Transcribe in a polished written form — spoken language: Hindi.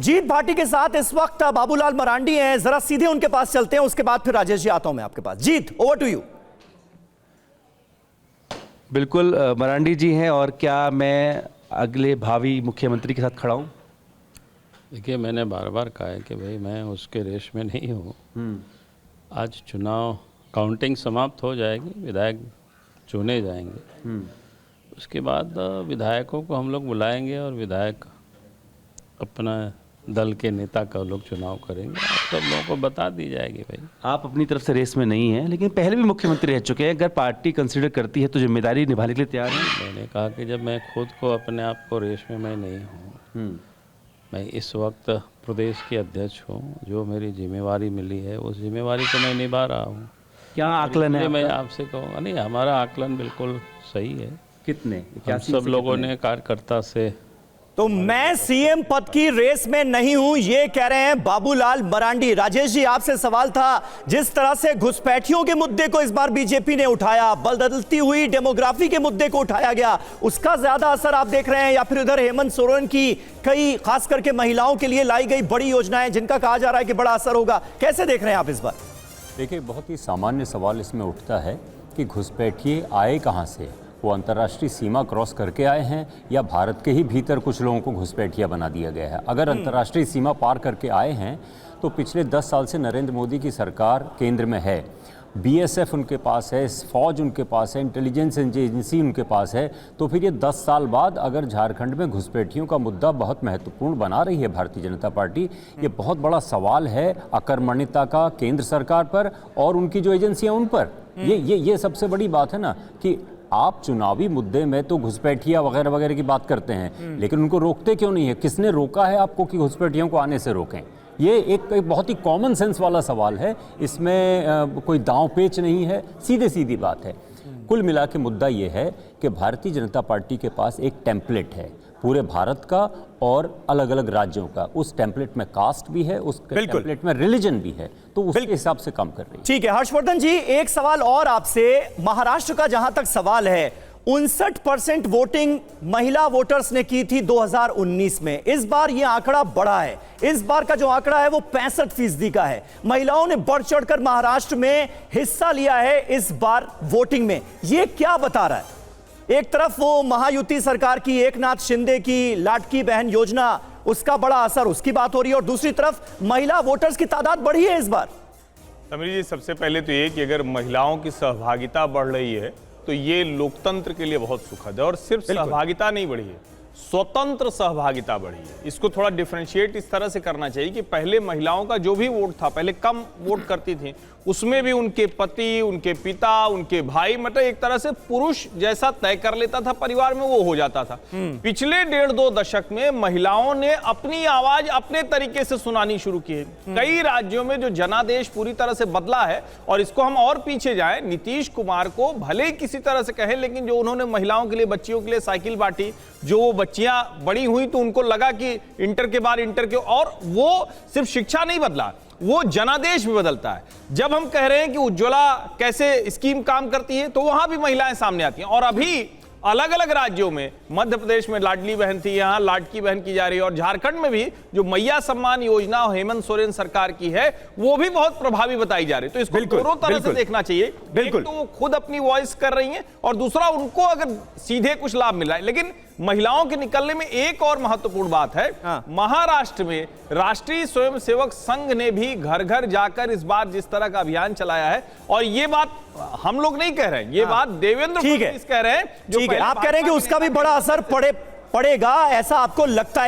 जीत भाटी के साथ इस वक्त बाबूलाल मरांडी हैं, जरा सीधे उनके पास चलते हैं, उसके बाद फिर राजेश जी आता हूं मैं आपके पास। जीत, ओवर टू यू। बिल्कुल मरांडी जी हैं, और क्या मैं अगले भावी मुख्यमंत्री के साथ खड़ा हूं? देखिए, मैंने बार बार कहा है कि भाई मैं उसके रेस में नहीं हूँ। आज चुनाव काउंटिंग समाप्त हो जाएगी, विधायक चुने जाएंगे, उसके बाद विधायकों को हम लोग बुलाएंगे और विधायक अपना दल के नेता का लोग चुनाव करेंगे। आप सब लोगों को बता दी जाएगी। भाई आप अपनी तरफ से रेस में नहीं हैं, लेकिन पहले भी मुख्यमंत्री रह चुके हैं। अगर पार्टी कंसीडर करती है तो जिम्मेदारी निभाने के लिए तैयार हैं? मैंने कहा कि जब मैं खुद को अपने आप को रेस में मैं नहीं हूँ, मैं इस वक्त प्रदेश के अध्यक्ष हूँ। जो मेरी जिम्मेवारी मिली है उस जिम्मेवारी को मैं निभा रहा हूँ। क्या आकलन है? मैं आपसे कहूँगा, नहीं, हमारा आकलन बिल्कुल सही है। कितने? हम सब लोगों ने कार्यकर्ता से तो मैं सीएम पद की रेस में नहीं हूं, ये कह रहे हैं बाबूलाल मरांडी। राजेश जी, आपसे सवाल था, जिस तरह से घुसपैठियों के मुद्दे को इस बार बीजेपी ने उठाया, बदलती हुई डेमोग्राफी के मुद्दे को उठाया गया, उसका ज्यादा असर आप देख रहे हैं, या फिर उधर हेमंत सोरेन की कई खास करके महिलाओं के लिए लाई गई बड़ी योजनाएं जिनका कहा जा रहा है कि बड़ा असर होगा, कैसे देख रहे हैं आप इस बार? देखिए, बहुत ही सामान्य सवाल इसमें उठता है कि घुसपैठिए आए कहाँ से? वो अंतर्राष्ट्रीय सीमा क्रॉस करके आए हैं या भारत के ही भीतर कुछ लोगों को घुसपैठिया बना दिया गया है? अगर अंतर्राष्ट्रीय सीमा पार करके आए हैं तो पिछले 10 साल से नरेंद्र मोदी की सरकार केंद्र में है, बीएसएफ उनके पास है, फौज उनके पास है, इंटेलिजेंस एजेंसी उनके पास है। तो फिर ये 10 साल बाद अगर झारखंड में घुसपैठियों का मुद्दा बहुत महत्वपूर्ण बना रही है भारतीय जनता पार्टी, ये बहुत बड़ा सवाल है अकर्मण्यता का केंद्र सरकार पर और उनकी जो एजेंसियां उन पर। ये सबसे बड़ी बात है ना कि आप चुनावी मुद्दे में तो घुसपैठिया वगैरह वगैरह की बात करते हैं, लेकिन उनको रोकते क्यों नहीं है? किसने रोका है आपको कि घुसपैठियों को आने से रोकें? ये एक बहुत ही कॉमन सेंस वाला सवाल है, इसमें कोई दांव पेच नहीं है, सीधे सीधी बात है। कुल मिला के मुद्दा ये है कि भारतीय जनता पार्टी के पास एक टेम्पलेट है पूरे भारत का और अलग अलग राज्यों का। उस टेम्पलेट में कास्ट भी है, उस टेम्पलेट में रिलीजन भी है, तो उसके हिसाब से काम कर रही है। ठीक है हर्षवर्धन जी, एक सवाल और आपसे। महाराष्ट्र का जहां तक सवाल है, 59% वोटिंग महिला वोटर्स ने की थी 2019 में। इस बार यह आंकड़ा बढ़ा है, इस बार का जो आंकड़ा है वो 65% का है। महिलाओं ने बढ़ चढ़कर महाराष्ट्र में हिस्सा लिया है इस बार वोटिंग में। यह क्या बता रहा है? एक तरफ वो महायुति सरकार की एकनाथ शिंदे की लाडकी बहन योजना, उसका बड़ा असर, उसकी बात हो रही है, और दूसरी तरफ महिला वोटर्स की तादाद बढ़ी है इस बार। समीर जी, सबसे पहले तो ये कि अगर महिलाओं की सहभागिता बढ़ रही है तो ये लोकतंत्र के लिए बहुत सुखद है। और सिर्फ सहभागिता नहीं बढ़ी है, स्वतंत्र सहभागिता बढ़ी है। इसको थोड़ा डिफरेंशिएट इस तरह से करना चाहिए कि पहले महिलाओं का जो भी वोट था, पहले कम वोट करती थी, उसमें भी उनके पति, उनके पिता, उनके भाई, मतलब एक तरह से पुरुष जैसा तय कर लेता था परिवार में, वो हो जाता था। पिछले 1.5-2 दशक में महिलाओं ने अपनी आवाज अपने तरीके से सुनानी शुरू की है। कई राज्यों में जो जनादेश पूरी तरह से बदला है, और इसको हम और पीछे जाएं, नीतीश कुमार को भले ही किसी तरह से कहें, लेकिन जो उन्होंने महिलाओं के लिए, बच्चियों के लिए साइकिल बांटी, जो वो बच्चियां बड़ी हुई तो उनको लगा कि इंटर के बाद इंटर के, और वो सिर्फ शिक्षा नहीं बदला, वो जनादेश भी बदलता है। जब हम कह रहे हैं कि उज्ज्वला कैसे स्कीम काम करती है, तो वहां भी महिलाएं सामने आती हैं। और अभी अलग अलग राज्यों में, मध्य प्रदेश में लाडली बहन थी, यहाँ लाडकी बहन की जा रही है, और झारखंड में भी जो मैया सम्मान योजना हेमंत सोरेन सरकार की है, वो भी बहुत प्रभावी बताई जा रही है। तो इसको दोनों तरह से देखना चाहिए। बिल्कुल, तो वो खुद अपनी वॉइस कर रही हैं, और दूसरा उनको अगर सीधे कुछ लाभ मिल रहा है। लेकिन महिलाओं के निकलने में एक और महत्वपूर्ण बात है, महाराष्ट्र में राष्ट्रीय स्वयंसेवक संघ ने भी घर घर जाकर इस बार जिस तरह का अभियान चलाया है, और ये बात हम लोग नहीं कह रहे हैं, ये बात देवेंद्र फडणवीस कह रहे हैं। ठीक है, आप कह रहे हैं कि उसका भी बड़ा असर पड़ेगा, ऐसा आपको लगता है?